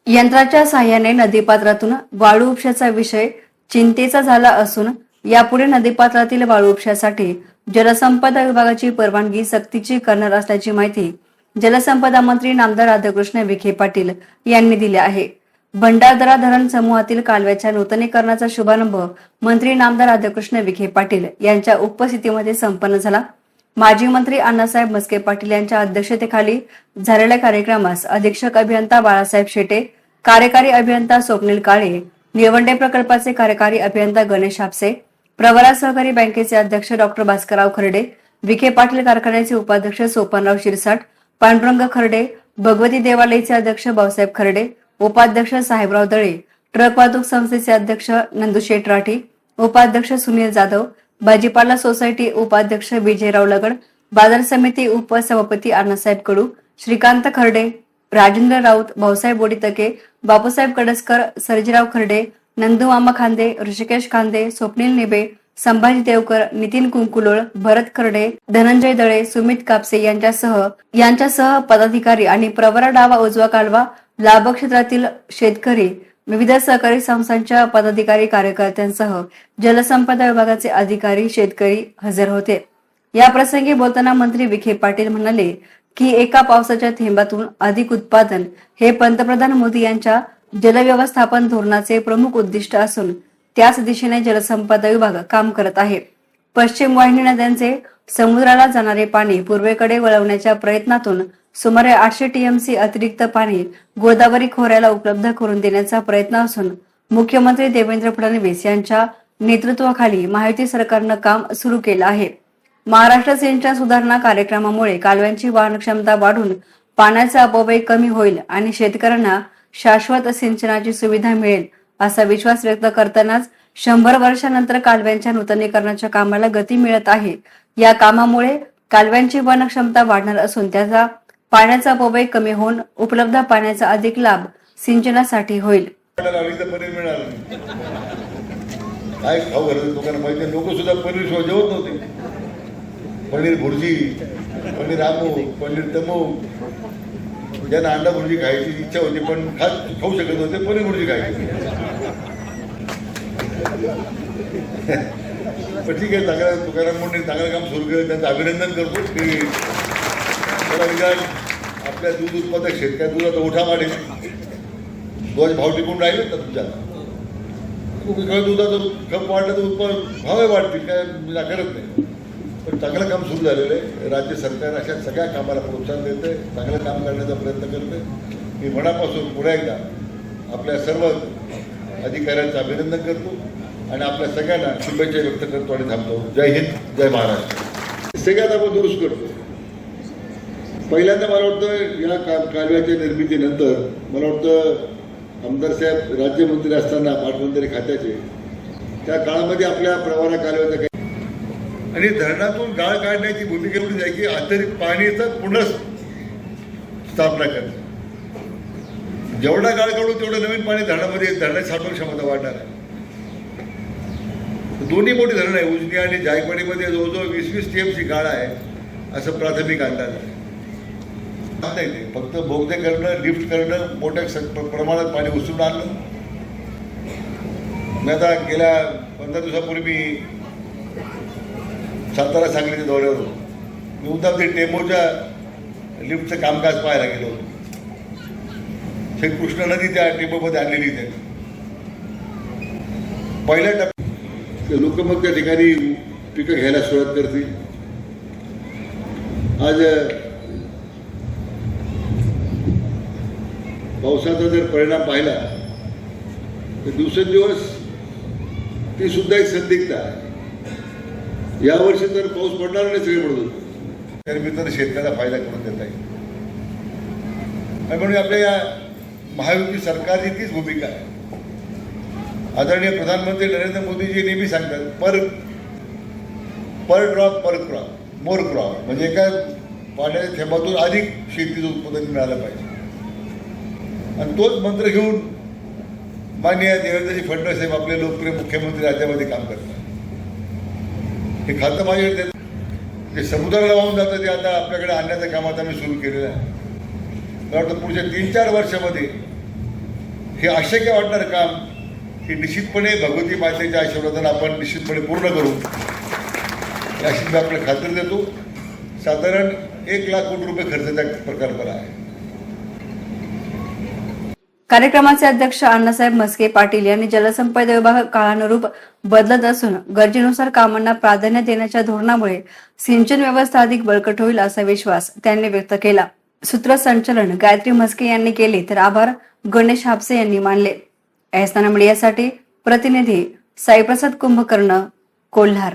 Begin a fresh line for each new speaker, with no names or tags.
यंत्राच्या साहाय्याने नदीपात्रातून वाळू उपशाचा विषय चिंतेचा झाला असून यापुढे नदीपात्रातील वाळू उपशासाठी जलसंपदा विभागाची परवानगी सक्तीची करणार असल्याची माहिती जलसंपदा मंत्री नामदार राधाकृष्ण विखे पाटील यांनी दिली आहे। भंडारदरा धरण समूहातील कालव्याच्या नूतनीकरणाचा शुभारंभ मंत्री नामदार राधाकृष्ण विखे पाटील यांच्या उपस्थितीमध्ये संपन्न झाला। माजी मंत्री अण्णासाहेब मस्के पाटील यांच्या अध्यक्षतेखाली झालेल्या कार्यक्रमास अधीक्षक अभियंता बाळासाहेब शेटे, कार्यकारी अभियंता स्वप्नील काळे, निळवंडे प्रकल्पाचे कार्यकारी अभियंता गणेश हापसे, प्रवरा सहकारी बँकेचे अध्यक्ष डॉक्टर भास्करराव खर्डे, विखे पाटील कारखान्याचे उपाध्यक्ष सोपानराव शिरसाट, पांडुरंग खर्डे, भगवती देवालयाचे अध्यक्ष भाऊसाहेब खर्डे, उपाध्यक्ष साहेबराव दळे, ट्रक वाहतूक संस्थेचे अध्यक्ष नंदुशेठ राठी, उपाध्यक्ष सुनील जाधव, भाजीपाला सोसायटी उपाध्यक्ष विजयराव लगड, बाजार समिती उपसभापती अण्णासाहेब कडू, श्रीकांत खर्डे, राजेंद्र राऊत, भाऊसाहेब बोडीतके, बापूसाहेब कडसकर, सर्जीराव खर्डे, नंदू मामा खांदे, ऋषिकेश खांदे, स्वप्नील निबे, संभाजी देवकर, नितीन कुंकुलोळ, भरत खर्डे, धनंजय दळे, सुमित कापसे यांच्यासह पदाधिकारी आणि प्रवरा डावा उजवा कालवा लाभ क्षेत्रातील शेतकरी, विविध सहकारी संस्थांच्या पदाधिकारी कार्यकर्त्यांसह जलसंपदा विभागाचे अधिकारी शेतकरी हजर होते। या प्रसंगी बोलताना मंत्री विखे पाटील म्हणाले की एका पावसाच्या थेंबातून अधिक उत्पादन हे पंतप्रधान मोदी यांच्या जलव्यवस्थापन धोरणाचे प्रमुख उद्दिष्ट असून त्याच दिशेने जलसंपदा विभाग काम करत आहे। पश्चिम वाहिनी नद्यांचे समुद्राला जाणारे पाणी पूर्वेकडे वळवण्याच्या प्रयत्नातून सुमारे 800 टीएमसी अतिरिक्त पाणी गोदावरी खोऱ्याला उपलब्ध करून देण्याचा प्रयत्न असून मुख्यमंत्री देवेंद्र फडणवीस यांच्या नेतृत्वाखाली महायुती सरकारनं काम सुरू केलं आहे। महाराष्ट्र सिंचन सुधारणा कार्यक्रमामुळे कालव्यांची वहन क्षमता वाढून पाण्याचा अपव्यय कमी होईल आणि शेतकऱ्यांना शाश्वत सिंचनाची सुविधा मिळेल असा विश्वास व्यक्त करतानाच 100 वर्षांनंतर कालव्यांच्या नूतनीकरणाच्या कामाला गती मिळत आहे। या कामामुळे कालव्यांची वहन क्षमता वाढणार असून त्याचा पाण्याचा अपव्यय कमी होऊन उपलब्ध पाण्याचा अधिक लाभ सिंचनासाठी होईल।
काय खाऊ घालत लोकांना माहिती, लोक सुद्धा पनीर शिवाय जेवत नव्हते। पनीर भुर्जी, पनीर आमू, पनीर तमू, ज्यांना अंडा भुर्जी खायची इच्छा होती पण खाऊ शकत होते, पनीर भुर्जी खायची। पण ठीक आहे, चांगला तुकाराम मुंडे चांगलं काम सुरू केलं, त्यांचं अभिनंदन करतो की मला विचार आपल्या दूध उत्पादक शेतकऱ्या दुधाचा उठा वाढेल, दुधाचे भाव टिकून राहिले तर तुमच्या दुधाचं कप वाढलं तर भावही वाढतील, काय करत नाही। पण चांगलं काम सुरू झालेलं आहे। राज्य सरकार अशा सगळ्या कामाला प्रोत्साहन देते, चांगलं काम करण्याचा प्रयत्न करते। मी मनापासून पुन्हा एकदा आपल्या सर्व अधिकाऱ्यांचं अभिनंदन करतो आणि आपल्या सगळ्यांना शुभेच्छा व्यक्त करतो आणि थांबतो। जय हिंद, जय महाराष्ट्र। सगळ्यात आपण दुरुस्त करतो। पहिल्यांदा मला वाटतं या कालव्याच्या निर्मितीनंतर मला वाटतं आमदार साहेब राज्यमंत्री असताना पाटबंधारे खात्याचे त्या काळामध्ये आपल्या प्रवरा कालव्याचा काही आणि धरणातून गाळ काढण्याची भूमिका एवढी आहे की अतिरिक्त पाण्याचं पुनर्स्थापना करणे। जेवढा गाळ काढू तेवढं नवीन पाणी धरणामध्ये धरणाची साठवण क्षमता वाढणार आहे। दोन्ही मोठी धरण आहे, उजनी आणि जायकवाडीमध्ये जवळजवळ 20-20 टीएमसी गाळ आहे असं प्राथमिक अंदाज आहे। नाही ते फक्त बोगदे करणं, लिफ्ट करणं, मोठ्या प्रमाणात पाणी उचलून आणलं। मी आता गेल्या 15 दिवसापूर्वी सातारा सांगलीच्या दौऱ्यावर होतो। मी उद्या ते टेंबोच्या लिफ्टचं कामकाज पाहायला गेलो होतो। कृष्णा नदी त्या टेंबोमध्ये आणलेली त्या पहिल्या टप्प्यात लोक मग त्या ठिकाणी पिकं घ्यायला सुरुवात करतील। आज पावसाचा जर परिणाम पाहिला तर दिवसेंदिवस ती सुद्धा एक संदिग्धता आहे। यावर्षी तर पाऊस पडणार नाही सगळे पडत होते, तर मी तर शेतकऱ्याला फायदा करून देत आहे। म्हणून आपल्या या महायुती सरकारची तीच भूमिका आहे। आदरणीय प्रधानमंत्री नरेंद्र मोदीजी नेहमी सांगतात पर ड्रॉप पर क्रॉप मोर क्रॉप, म्हणजे एका पाण्याच्या थेंबातून अधिक शेतीचं उत्पादन मिळालं पाहिजे। आणि तोच मंत्र घेऊन माननीय देवेंद्रजी फडणवीस साहेब आपले लोकप्रिय मुख्यमंत्री राज्यामध्ये काम करतात। हे खातं माझ्याकडे जे समुद्राला वाहून जातं ते आता आपल्याकडे आणण्याचं काम आता मी सुरू केलेलं आहे। मला वाटतं पुढच्या 3-4 वर्षामध्ये हे अशक्य वाटणारं काम हे निश्चितपणे भगवती मातेच्या आशीर्वादाने आपण निश्चितपणे पूर्ण करू अशी मी आपल्याला खात्री देतो. साधारण 1,00,000 कोटी रुपये खर्च त्या प्रकल्पाला आहे.
कार्यक्रमाचे अध्यक्ष अण्णासाहेब म्हस्के पाटील यांनी जलसंपदा विभाग काळानुरूप बदलत असून गरजेनुसार कामांना प्राधान्य देण्याच्या धोरणामुळे सिंचन व्यवस्था अधिक बळकट होईल असा विश्वास त्यांनी व्यक्त केला. सूत्रसंचालन गायत्री म्हस्के यांनी केले तर आभार गणेश हापसे यांनी मानले. एसना मीडियासाठी प्रतिनिधी साईप्रसाद कुंभकर्ण, कोल्हार.